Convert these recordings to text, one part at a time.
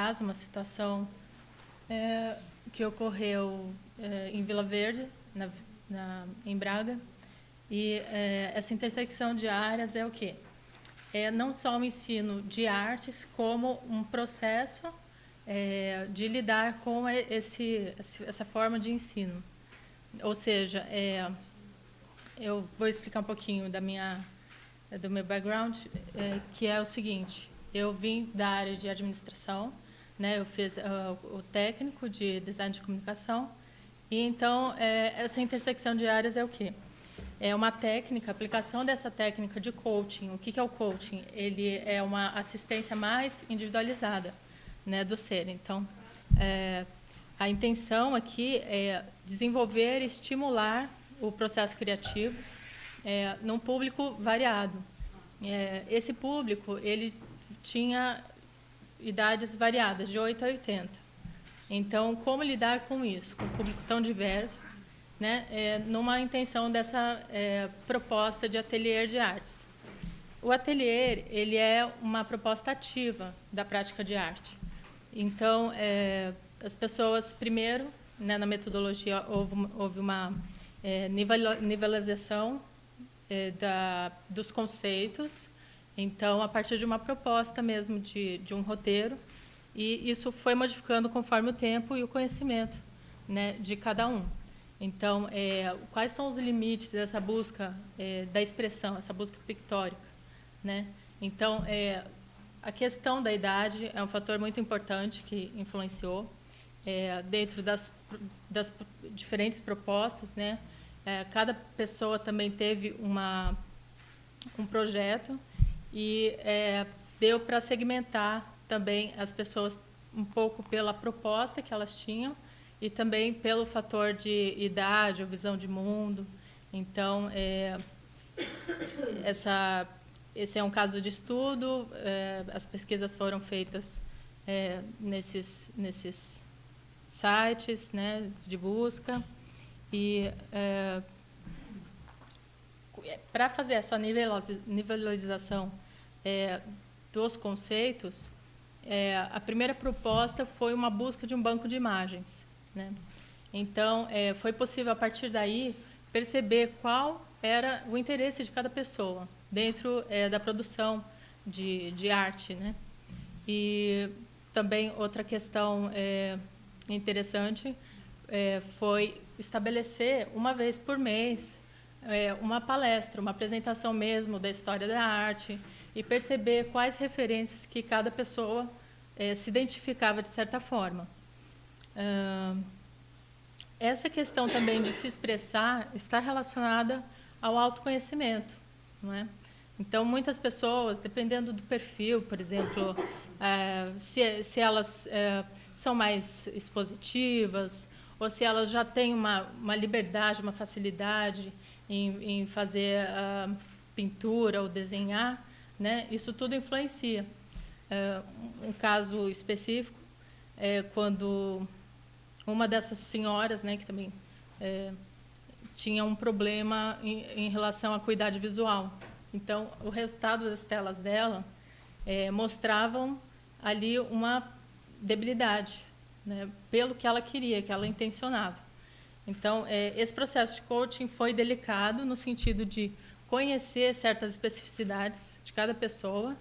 caso, uma situação que ocorreu em Vila Verde, em Braga. E essa intersecção de áreas é o quê? É não só o ensino de artes, como um processo de lidar com essa forma de ensino. Ou seja, eu vou explicar um pouquinho do meu background, que é o seguinte: eu vim da área de administração, né? Eu fiz o técnico de design de comunicação, e então essa intersecção de áreas é o quê? É uma técnica, a aplicação dessa técnica de coaching. O que é o coaching? Ele é uma assistência mais individualizada, né, do ser. Então, a intenção aqui é desenvolver e estimular o processo criativo num público variado. Esse público, ele tinha idades variadas, de 8 a 80. Então, como lidar com isso, com um público tão diverso, né, numa intenção dessa proposta de ateliê de artes. O ateliê, ele é uma proposta ativa da prática de arte. Então, as pessoas, primeiro, né, na metodologia, houve uma nivelização dos conceitos. Então, a partir de uma proposta mesmo de um roteiro, e isso foi modificando conforme o tempo e o conhecimento, né, de cada um. Então, quais são os limites dessa busca da expressão, essa busca pictórica, né? Então, a questão da idade é um fator muito importante que influenciou dentro das diferentes propostas, né? Cada pessoa também teve um projeto e deu para segmentar também as pessoas um pouco pela proposta que elas tinham e também pelo fator de idade ou visão de mundo. Então, esse é um caso de estudo, as pesquisas foram feitas nesses sites, né, de busca, e para fazer essa nivelização dos conceitos, a primeira proposta foi uma busca de um banco de imagens, né? Então, foi possível, a partir daí, perceber qual era o interesse de cada pessoa dentro da produção de arte, né? E também outra questão interessante foi estabelecer, uma vez por mês, uma palestra, uma apresentação mesmo da história da arte e perceber quais referências que cada pessoa se identificava de certa forma. Essa questão também de se expressar está relacionada ao autoconhecimento, não é? Então, muitas pessoas, dependendo do perfil, por exemplo, se elas são mais expositivas ou se elas já têm uma liberdade, uma facilidade em fazer pintura ou desenhar, né? Isso tudo influencia. Um caso específico é quando uma dessas senhoras, né, que também tinha um problema em relação à acuidade visual. Então, o resultado das telas dela mostravam ali uma debilidade, né, pelo que ela queria, que ela intencionava. Então, esse processo de coaching foi delicado no sentido de conhecer certas especificidades de cada pessoa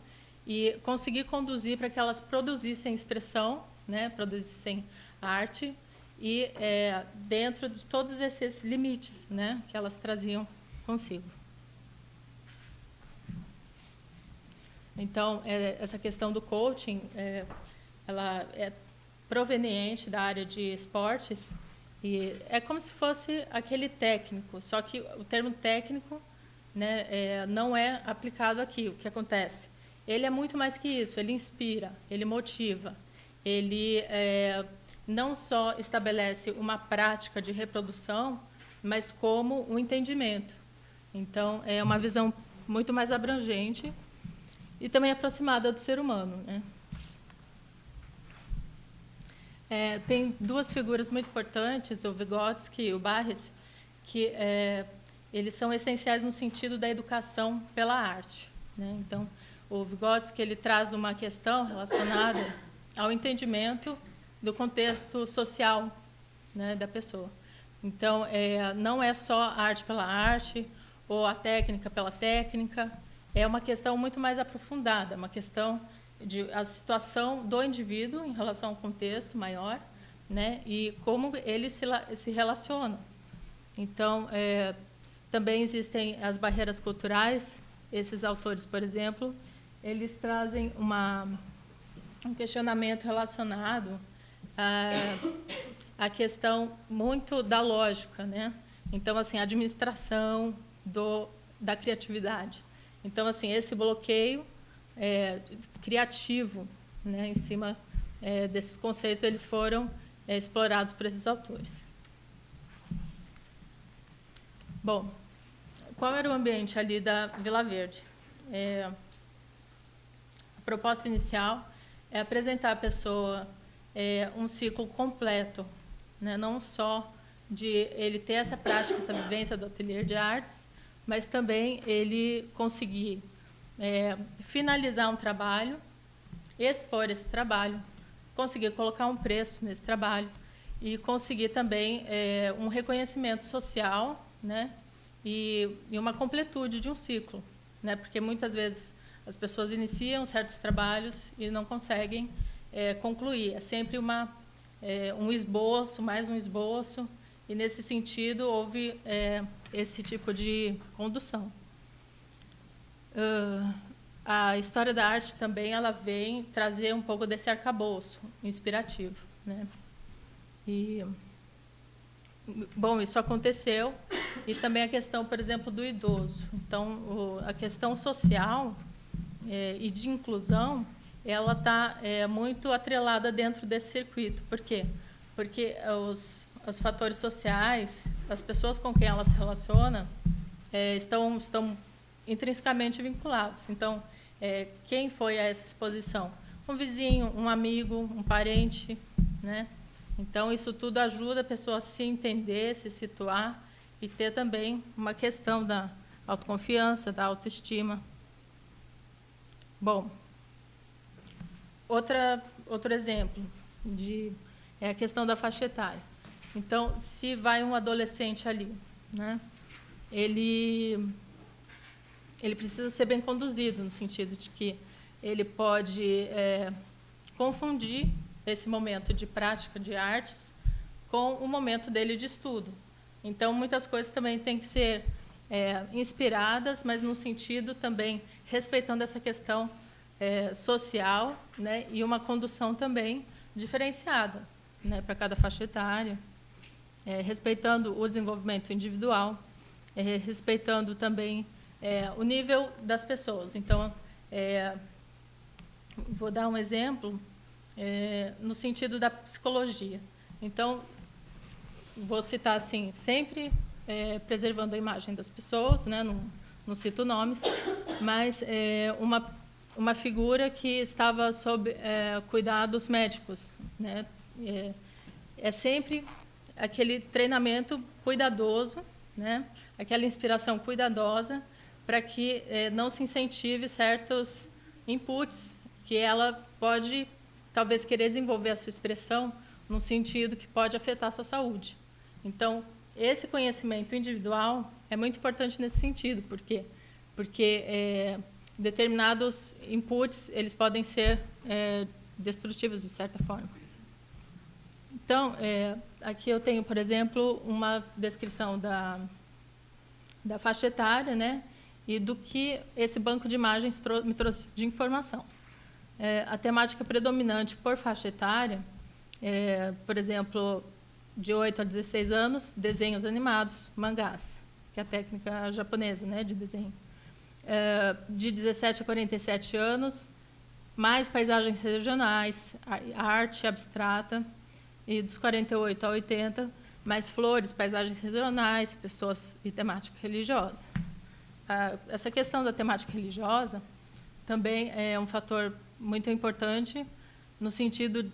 e conseguir conduzir para que elas produzissem expressão, né, produzissem arte, e dentro de todos esses limites, né, que elas traziam consigo. Então, essa questão do coaching, ela é proveniente da área de esportes, e é como se fosse aquele técnico, só que o termo técnico, né, não é aplicado aqui. O que acontece? Ele é muito mais que isso, ele inspira, ele motiva, ele não só estabelece uma prática de reprodução, mas como um entendimento. Então, é uma visão muito mais abrangente e também aproximada do ser humano, né? Tem duas figuras muito importantes, o Vygotsky e o Barrett, que eles são essenciais no sentido da educação pela arte, né? Então, o Vygotsky ele traz uma questão relacionada ao entendimento do contexto social, né, da pessoa. Então, não é só a arte pela arte ou a técnica pela técnica, é uma questão muito mais aprofundada, uma questão de a situação do indivíduo em relação ao contexto maior, né, e como ele se relaciona. Então, também existem as barreiras culturais. Esses autores, por exemplo, eles trazem um questionamento relacionado à questão muito da lógica, né? Então, assim, a administração da criatividade. Então, assim, esse bloqueio criativo, né, em cima desses conceitos, eles foram explorados por esses autores. Bom, qual era o ambiente ali da Vila Verde? A proposta inicial é apresentar à pessoa um ciclo completo, né? Não só de ele ter essa prática, essa vivência do ateliê de artes, mas também ele conseguir finalizar um trabalho, expor esse trabalho, conseguir colocar um preço nesse trabalho e conseguir também um reconhecimento social, né? E uma completude de um ciclo, né? Porque muitas vezes as pessoas iniciam certos trabalhos e não conseguem concluir. É sempre um esboço, mais um esboço, e nesse sentido houve esse tipo de condução. A história da arte também ela vem trazer um pouco desse arcabouço inspirativo, né? Bom, isso aconteceu, e também a questão, por exemplo, do idoso. Então, a questão social e de inclusão, ela está muito atrelada dentro desse circuito. Por quê? Porque os fatores sociais, as pessoas com quem ela se relaciona, estão intrinsecamente vinculados. Então, quem foi a essa exposição? Um vizinho, um amigo, um parente, né? Então, isso tudo ajuda a pessoa a se entender, se situar e ter também uma questão da autoconfiança, da autoestima. Bom, outro exemplo é a questão da faixa etária. Então, se vai um adolescente ali, né, ele precisa ser bem conduzido, no sentido de que ele pode confundir esse momento de prática de artes com o momento dele de estudo. Então, muitas coisas também têm que ser inspiradas, mas no sentido também respeitando essa questão social, né, e uma condução também diferenciada, né, para cada faixa etária, respeitando o desenvolvimento individual, respeitando também o nível das pessoas. Então, vou dar um exemplo no sentido da psicologia. Então, vou citar assim, sempre preservando a imagem das pessoas, né, não cito nomes, mas uma figura que estava sob cuidados médicos, né? É sempre aquele treinamento cuidadoso, né? Aquela inspiração cuidadosa para que não se incentive certos inputs que ela pode talvez querer desenvolver a sua expressão num sentido que pode afetar a sua saúde. Então, esse conhecimento individual é muito importante nesse sentido. Por quê? Porque determinados inputs eles podem ser destrutivos, de certa forma. Então, aqui eu tenho, por exemplo, uma descrição da faixa etária, né, e do que esse banco de imagens me trouxe de informação. A temática predominante por faixa etária, por exemplo, de 8 a 16 anos, desenhos animados, mangás, que é a técnica japonesa, né, de desenho. De 17 a 47 anos, mais paisagens regionais, arte abstrata, e dos 48 a 80, mais flores, paisagens regionais, pessoas e temática religiosa. Essa questão da temática religiosa também é um fator muito importante no sentido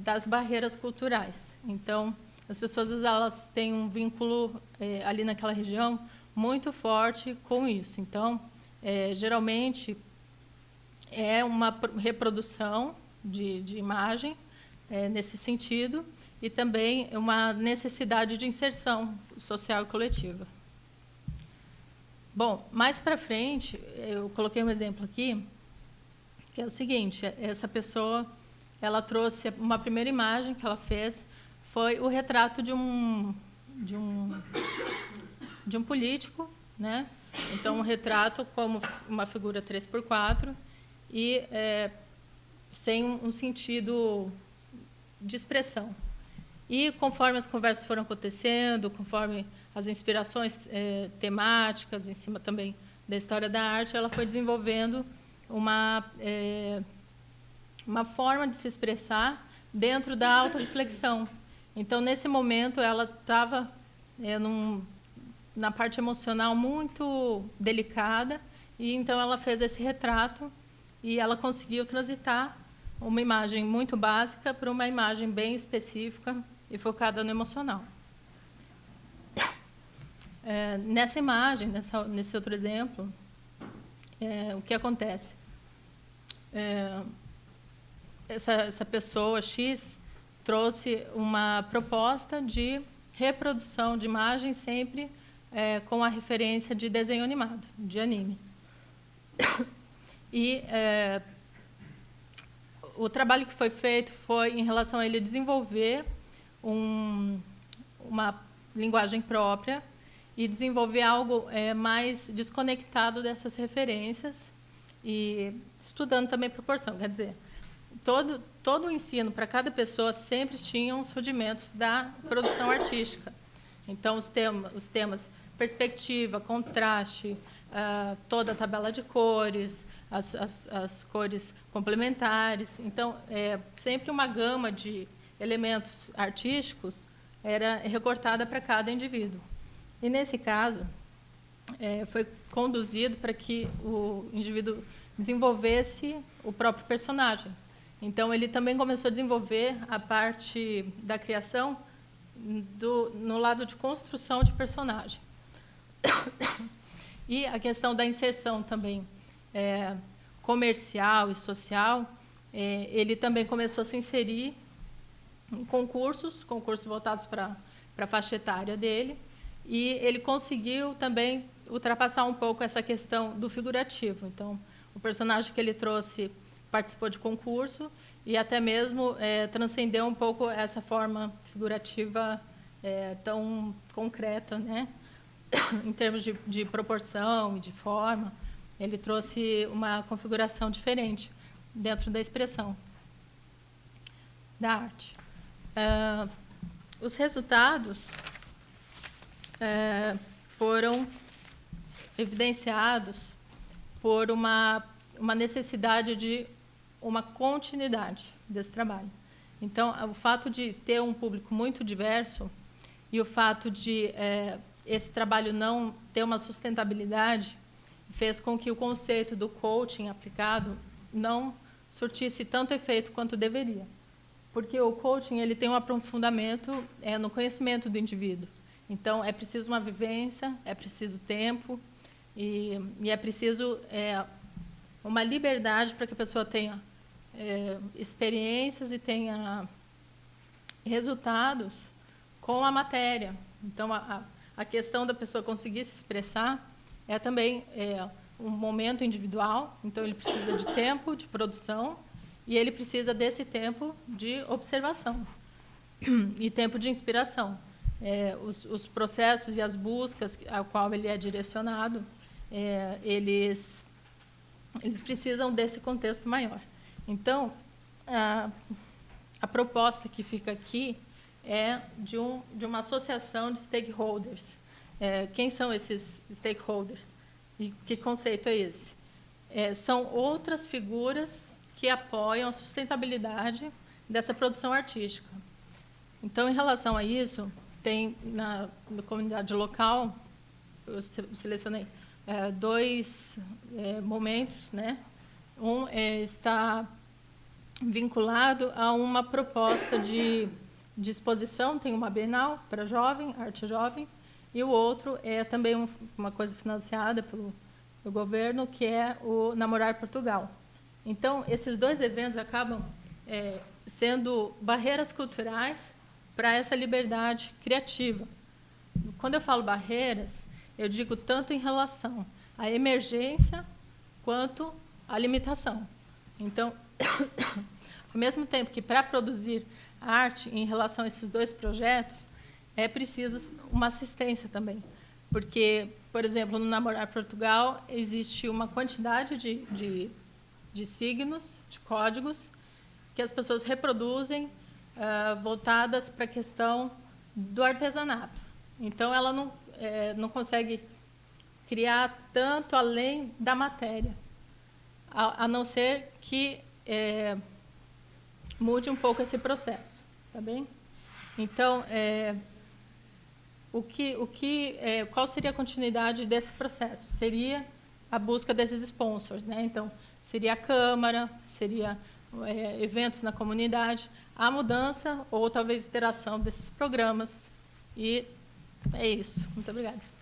das barreiras culturais. Então, as pessoas elas têm um vínculo ali naquela região muito forte com isso. Então, geralmente, é uma reprodução de imagem nesse sentido, e também uma necessidade de inserção social e coletiva. Bom, mais para frente, eu coloquei um exemplo aqui, que é o seguinte: essa pessoa, ela trouxe uma primeira imagem que ela fez, foi o retrato de um político, né? Então, um retrato como uma figura 3x4 e sem um sentido de expressão. E, conforme as conversas foram acontecendo, conforme as inspirações temáticas, em cima também da história da arte, ela foi desenvolvendo uma forma de se expressar dentro da autorreflexão. Então, nesse momento, ela estava na parte emocional muito delicada, e então ela fez esse retrato e ela conseguiu transitar uma imagem muito básica para uma imagem bem específica e focada no emocional. Nessa imagem, nesse outro exemplo, o que acontece? Essa pessoa X trouxe uma proposta de reprodução de imagem sempre com a referência de desenho animado, de anime. E o trabalho que foi feito foi em relação a ele desenvolver uma linguagem própria e desenvolver algo mais desconectado dessas referências e estudando também proporção. Quer dizer, todo o ensino para cada pessoa sempre tinha os rudimentos da produção artística. Então, os temas perspectiva, contraste, toda a tabela de cores, as cores complementares. Então, sempre uma gama de elementos artísticos era recortada para cada indivíduo. E, nesse caso, foi conduzido para que o indivíduo desenvolvesse o próprio personagem. Então, ele também começou a desenvolver a parte da criação no lado de construção de personagem. E a questão da inserção também comercial e social, ele também começou a se inserir em concursos voltados para a faixa etária dele, e ele conseguiu também ultrapassar um pouco essa questão do figurativo. Então, o personagem que ele trouxe participou de concurso e até mesmo transcendeu um pouco essa forma figurativa tão concreta, né? Em termos de proporção e de forma. Ele trouxe uma configuração diferente dentro da expressão da arte. Os resultados foram evidenciados por uma necessidade de uma continuidade desse trabalho. Então, o fato de ter um público muito diverso e o fato de esse trabalho não ter uma sustentabilidade fez com que o conceito do coaching aplicado não surtisse tanto efeito quanto deveria. Porque o coaching ele tem um aprofundamento no conhecimento do indivíduo. Então, é preciso uma vivência, é preciso tempo e é preciso uma liberdade para que a pessoa tenha experiências e tenha resultados com a matéria. Então, a questão da pessoa conseguir se expressar também um momento individual. Então, ele precisa de tempo de produção e ele precisa desse tempo de observação e tempo de inspiração. Os processos e as buscas ao qual ele é direcionado, eles precisam desse contexto maior. Então, a proposta que fica aqui é de uma associação de stakeholders. Quem são esses stakeholders? E que conceito é esse? São outras figuras que apoiam a sustentabilidade dessa produção artística. Então, em relação a isso, tem na comunidade local, eu selecionei dois momentos, né? Um está vinculado a uma proposta de exposição, tem uma Bienal para jovem, arte jovem, e o outro é também uma coisa financiada pelo governo, que é o Namorar Portugal. Então, esses dois eventos acabam sendo barreiras culturais para essa liberdade criativa. Quando eu falo barreiras, eu digo tanto em relação à emergência quanto à limitação. Então, ao mesmo tempo que para produzir arte em relação a esses dois projetos, é preciso uma assistência também. Porque, por exemplo, no Namorar Portugal, existe uma quantidade de signos, de códigos, que as pessoas reproduzem voltadas para a questão do artesanato. Então, ela não consegue criar tanto além da matéria, a não ser que mude um pouco esse processo, tá bem? Então, qual seria a continuidade desse processo? Seria a busca desses sponsors, né? Então, seria a Câmara, seria eventos na comunidade, a mudança ou talvez iteração desses programas. E é isso. Muito obrigada.